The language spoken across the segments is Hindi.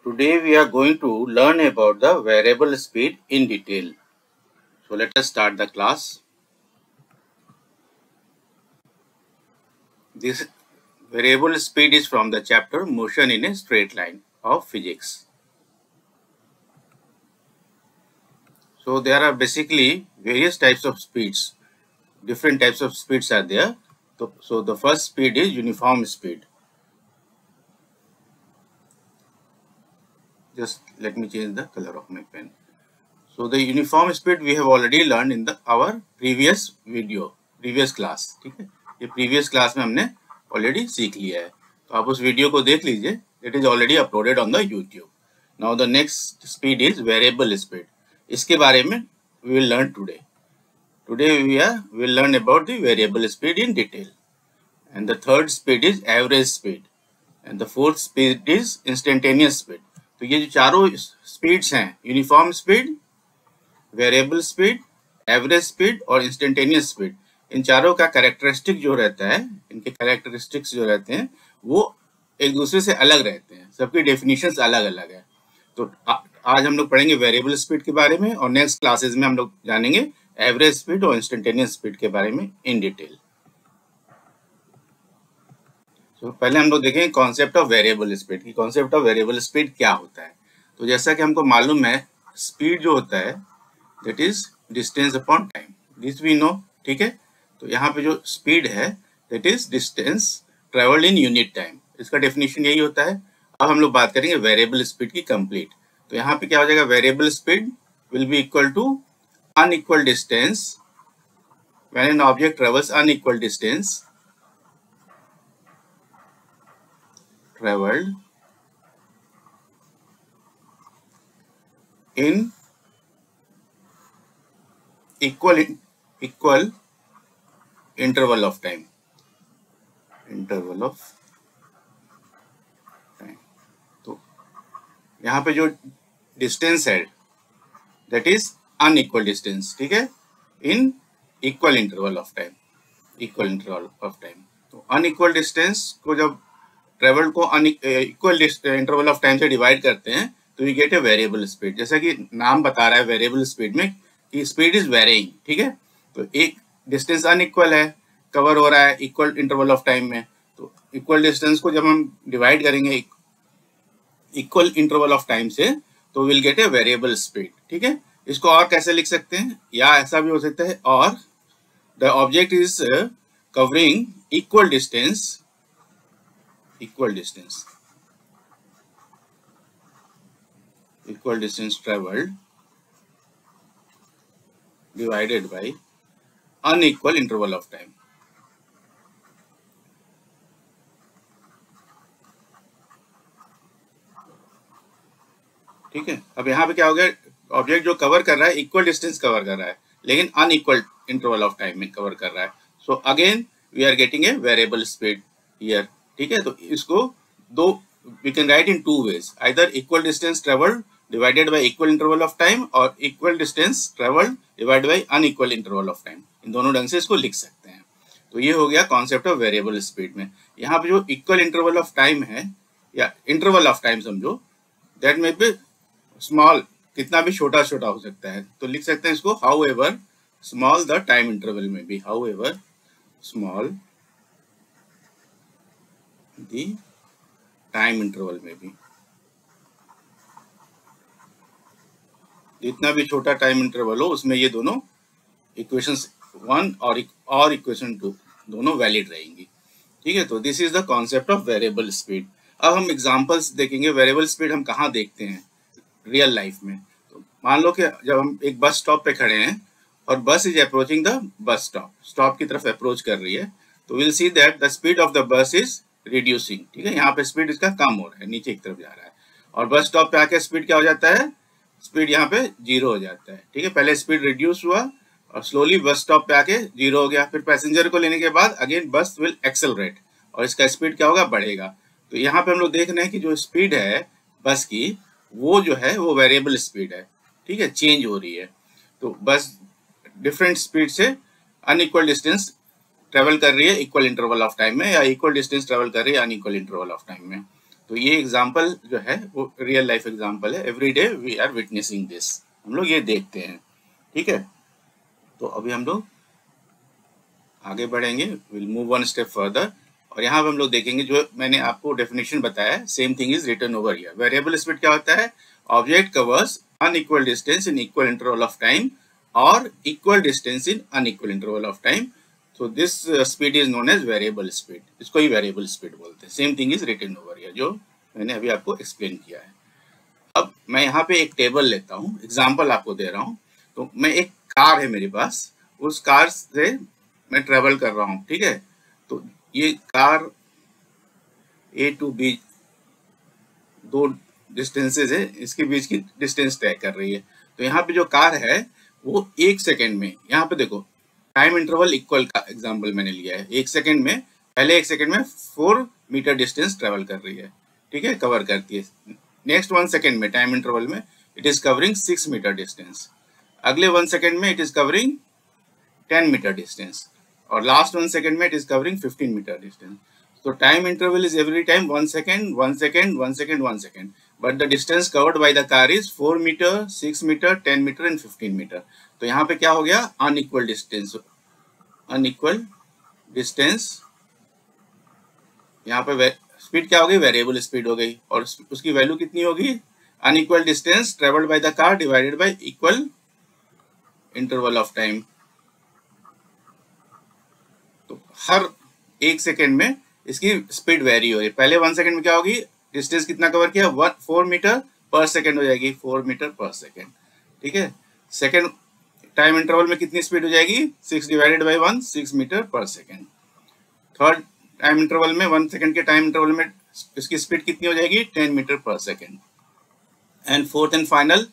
Today we are going to learn about the variable speed in detail. So let us start the class. This variable speed is from the chapter Motion in a Straight Line of Physics. So there are basically various types of speeds. Different types of speeds are there. So the first speed is uniform speed. Just let me change the color of my pen. So the uniform speed we have already learned in our previous video, previous class. ठीक है, ये previous class में हमने already सीख लिया है, तो आप उस वीडियो को देख लीजिए. It is already uploaded on the YouTube. Now the next speed is variable speed. इसके बारे में we will learn today. Today we will learn about the variable speed in detail. And the third speed is average speed. And the fourth speed is instantaneous speed. तो ये जो चारों speeds हैं, uniform speed, variable speed, average speed और इंस्टेंटेनियस स्पीड, इन चारों का कैरेक्टरिस्टिक जो रहता है, इनके कैरेक्टरिस्टिक्स जो रहते हैं वो एक दूसरे से अलग रहते हैं, सबकी डेफिनेशंस अलग अलग है. तो आज हम लोग पढ़ेंगे वेरिएबल स्पीड के बारे में और नेक्स्ट क्लासेस में हम लोग जानेंगे एवरेज स्पीड और इंस्टेंटेनियस स्पीड के बारे में इन डिटेल. तो पहले हम लोग देखेंगे कॉन्सेप्ट ऑफ वेरिएबल स्पीड की. कॉन्सेप्ट ऑफ वेरिएबल स्पीड क्या होता है? तो जैसा कि हमको मालूम है, स्पीड जो होता है that is distance upon time, this we know. ठीक है, तो यहाँ पे जो स्पीड है that is distance traveled in unit time, इसका डेफिनेशन यही होता है. अब हम लोग बात करेंगे वेरिएबल स्पीड की कंप्लीट. तो यहाँ पे क्या हो जाएगा, variable speed will be equal to unequal distance when an object travels unequal distance traveled in equal interval of time. तो यहाँ पे जो डिस्टेंस है दैट इज अनइक्वल डिस्टेंस. ठीक है, in equal interval of time. तो अनइक्वल डिस्टेंस को जब ट्रेवल को इक्वल इंटरवल ऑफ टाइम से डिवाइड करते हैं तो we get a variable speed. जैसा कि नाम बता रहा है वेरिएबल स्पीड में कि स्पीड इज वेरिंग. ठीक है, तो एक डिस्टेंस अनइक्वल है, कवर हो रहा है इक्वल इंटरवल ऑफ टाइम में, तो इक्वल डिस्टेंस को जब हम डिवाइड करेंगे इक्वल इंटरवल ऑफ टाइम से तो will get a variable speed. ठीक है, इसको और कैसे लिख सकते हैं, या ऐसा भी हो सकता है, और the object is covering equal distance travelled divided by unequal interval of time. ठीक है, अब यहाँ पे क्या हो गया, ऑब्जेक्ट जो कवर कर रहा है इक्वल डिस्टेंस कवर कर रहा है लेकिन अनइक्वल इंटरवल ऑफ टाइम में कवर कर रहा है. So again we are getting a variable speed here. ठीक है, तो इसको दो we can write in two ways, either equal distance travelled divided by equal interval of time और equal distance traveled divided by unequal interval of time. इन दोनों ढंग से इसको लिख सकते हैं. तो ये हो गया कॉन्सेप्ट ऑफ वेरिएबल स्पीड में. यहाँ पे जो इक्वल इंटरवल ऑफ टाइम है या इंटरवल ऑफ टाइम समझो, दैट में बी स्मॉल, कितना भी छोटा छोटा हो सकता है, तो लिख सकते हैं इसको however small the time interval may be, however small the time interval में भी, जितना भी छोटा टाइम इंटरवल हो उसमें ये दोनों इक्वेशन 1 और इक्वेशन 2 दोनों वैलिड रहेंगी. ठीक है, तो this is the concept of variable speed. अब हम एग्जांपल्स देखेंगे. वेरिएबल स्पीड हम कहाँ देखते हैं रियल लाइफ में. तो मान लो कि जब हम एक बस स्टॉप पे खड़े हैं और बस is approaching the bus stop की तरफ अप्रोच कर रही है, तो will see that the speed of the bus is reducing. ठीक है, यहाँ पे स्पीड इसका कम हो रहा है, नीचे की तरफ जा रहा है, और बस स्टॉप पे आके स्पीड क्या हो जाता है, स्पीड यहाँ पे 0 हो जाता है. ठीक है, पहले स्पीड रिड्यूस हुआ और स्लोली बस स्टॉप पे आके 0 हो गया. फिर पैसेंजर को लेने के बाद अगेन बस विल एक्सेलरेट और इसका स्पीड क्या होगा, बढ़ेगा. तो यहाँ पे हम लोग देख रहे हैं कि जो स्पीड है बस की वो जो है वो वेरिएबल स्पीड है. ठीक है, चेंज हो रही है. तो बस डिफरेंट स्पीड से अनइक्वल डिस्टेंस ट्रेवल कर रही है इक्वल इंटरवल ऑफ टाइम में, या इक्वल डिस्टेंस ट्रेवल कर रही है अनइक्वल इंटरवल ऑफ टाइम में. तो ये एग्जाम्पल जो है वो रियल लाइफ एग्जाम्पल है, every day we are witnessing this, हम लोग ये देखते हैं, ठीक है। तो अभी हम लोग आगे बढ़ेंगे, will move one step further, और यहाँ पे हम लोग देखेंगे जो मैंने आपको डेफिनेशन बताया है, same thing is written over here. Variable speed क्या होता है? Object covers unequal distance in equal interval of time और equal distance in unequal interval of time, so this speed is known as variable speed, इसको ही variable speed बोलते हैं। Same thing is written over here, जो मैंने अभी आपको एक्सप्लेन किया है। अब मैं यहाँ पे एक टेबल लेता हूँ, एग्जांपल आपको दे रहा हूँ। तो मैं एक कार है मेरे पास, उस कार से मैं ट्रेवल कर रहा हूँ, ठीक है। तो ये कार ए टू बी दो डिस्टेंसेज है, इसके बीच की डिस्टेंस तय कर रही है। तो यहाँ पे जो कार है वो 1 सेकेंड में, यहाँ पे देखो टाइम इंटरवल इक्वल का एग्जांपल मैंने लिया है, 1 सेकेंड में, पहले 1 सेकेंड में 4 मीटर डिस्टेंस ट्रेवल कर रही है, ठीक है, कवर करती है। नेक्स्ट 1 सेकेंड में टाइम इंटरवल में it is covering 6 metre distance, अगले 1 सेकेंड में it is covering 10 metre distance, और लास्ट 1 सेकेंड में it is covering 15 metre distance. So time interval is every time 1 second, 1 second, 1 second, 1 second. But the distance covered by the car is 4 meter, 6 meter, 10 meter and 15 meter. तो यहाँ पे क्या हो गया? Unequal distance. Unequal distance. यहाँ पे स्पीड क्या हो गई? वेरिएबल स्पीड हो गई, और उसकी वैल्यू कितनी होगी? Unequal distance traveled by the car divided by equal interval of time. तो हर 1 सेकेंड में इसकी स्पीड वेरी हो रही है। पहले 1 सेकेंड में क्या होगी? डिस्टेंस कितना कवर किया? 4 मीटर पर सेकेंड हो जाएगी, 4 मीटर पर सेकेंड, ठीक है। सेकेंड टाइम इंटरवल में कितनी स्पीड हो जाएगी? 6 डिवाइडेड बाई 1, 6 मीटर पर सेकेंड। थर्ड टाइम इंटरवल में 1 सेकेंड के टाइम इंटरवल में इसकी स्पीड कितनी हो जाएगी? 10 मीटर पर second. And fourth and final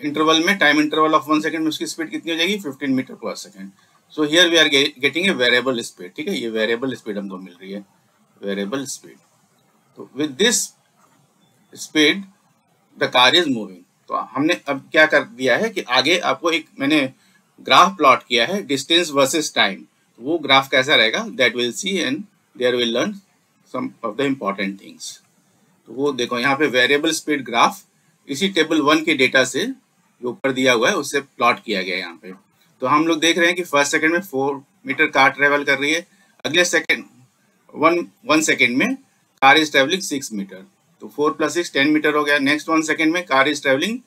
interval में टाइम इंटरवल ऑफ 1 सेकेंड में उसकी स्पीड कितनी हो जाएगी? 15 मीटर पर second. So here we are getting a variable speed, ठीक है, ये वेरिएबल स्पीड हमको मिल रही है, वेरिएबल स्पीड। तो with this speed the car is moving. तो हमने अब क्या कर दिया है कि आगे आपको एक मैंने ग्राफ प्लॉट किया है, डिस्टेंस वर्सेस टाइम। वो ग्राफ कैसा रहेगा that will see, and there will learn some of the important things. तो वो देखो यहाँ पे वेरिएबल स्पीड ग्राफ इसी टेबल 1 के डेटा से जो ऊपर दिया हुआ है उससे प्लॉट किया गया है यहाँ पे। तो हम लोग देख रहे हैं कि फर्स्ट सेकंड में 4 मीटर कार ट्रेवल कर रही है, अगले सेकंड 1 सेकंड में कार इज ट्रेवलिंग 6 मीटर, तो 4 + 6 10 मीटर हो गया। नेक्स्ट 1 सेकंड में car is travelling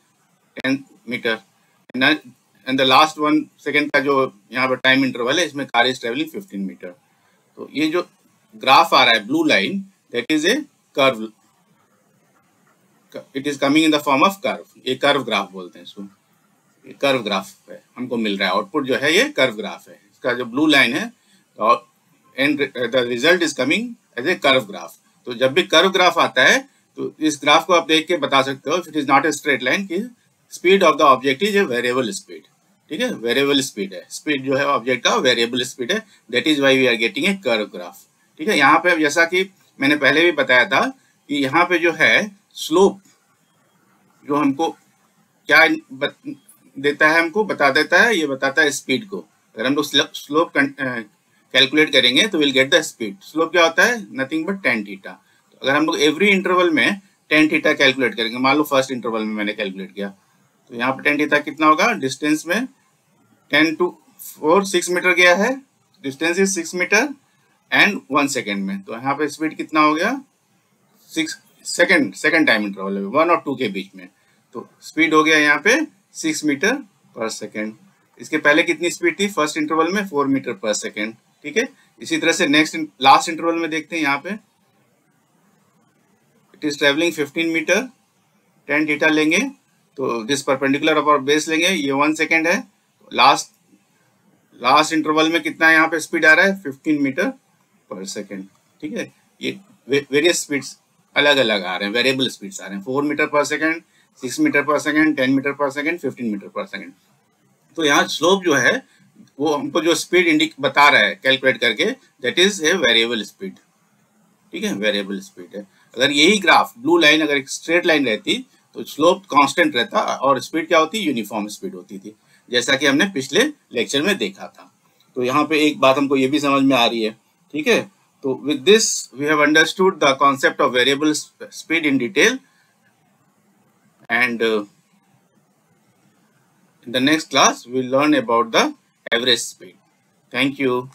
10 metre, and the last 1 second का जो यहाँ पर टाइम इंटरवल है इसमें कार इज ट्रेवलिंग 15 मीटर। तो ये जो ग्राफ आ रहा है blue line, that is a curve, it is coming in the form of curve, ये कर्व ग्राफ बोलते हैं इसको, कर्व ग्राफ है हमको मिल रहा है, आउटपुट जो है ये कर्व ग्राफ है। इसका जो ब्लू लाइन है and the result is coming as a curve graph. तो जब भी कर्व ग्राफ आता है तो इस ग्राफ को आप देख के बता सकते हो, it is not a straight line, कि speed of the object is a variable speed, ठीक है, वेरिएबल स्पीड है, स्पीड जो है ऑब्जेक्ट का वेरिएबल स्पीड है, that is why we are getting a curve graph, ठीक है। यहाँ पे जैसा कि मैंने पहले भी बताया था कि यहाँ पे जो है स्लोप जो हमको क्या देता है, हमको बता देता है, ये बताता है स्पीड को। अगर हम लोग स्लोप कैलकुलेट करेंगे तो will get the speed. Slope क्या होता है? Nothing but tan theta. तो अगर हम लोग एवरी इंटरवल में tan थीटा कैलकुलेट करेंगे, मान लो फर्स्ट इंटरवल में मैंने कैलकुलेट किया, तो यहाँ पे tan थीटा कितना होगा? डिस्टेंस में 10 to 4 6 मीटर गया है, distance is 6 metre and 1 second में, तो यहाँ पे स्पीड कितना हो गया? 6 सेकेंड टाइम इंटरवल में 1 और 2 के बीच में, तो स्पीड हो गया यहाँ पे 6 मीटर पर सेकेंड। इसके पहले कितनी स्पीड थी फर्स्ट इंटरवल में? 4 मीटर पर सेकेंड, ठीक है। इसी तरह से नेक्स्ट लास्ट इंटरवल में देखते हैं, यहाँ पे it is travelling 15 metre, tan theta लेंगे तो दिस परपेंडिकुलर अपॉन बेस लेंगे, ये 1 सेकेंड है। लास्ट इंटरवल में कितना यहाँ पे स्पीड आ रहा है? 15 मीटर पर सेकेंड, ठीक है। ये वेरियस स्पीड्स अलग अलग आ रहे हैं, वेरिएबल स्पीड्स आ रहे हैं, 4 मीटर पर सेकेंड, 6 मीटर पर सेकेंड, 10 मीटर पर सेकेंड, 15 मीटर पर सेकेंड। तो यहाँ स्लोप जो है वो हमको जो स्पीड बता रहा है कैलकुलेट करके, that is a variable speed, ठीक है, वेरिएबल स्पीड है। अगर यही ग्राफ ब्लू लाइन अगर एक स्ट्रेट लाइन रहती तो स्लोप कांस्टेंट रहता और स्पीड क्या होती? यूनिफॉर्म स्पीड होती थी, जैसा कि हमने पिछले लेक्चर में देखा था। तो यहाँ पे एक बात हमको ये भी समझ में आ रही है, ठीक है। So with this we have understood the concept of variable speed in detail, and in the next class we will learn about the average speed. Thank you.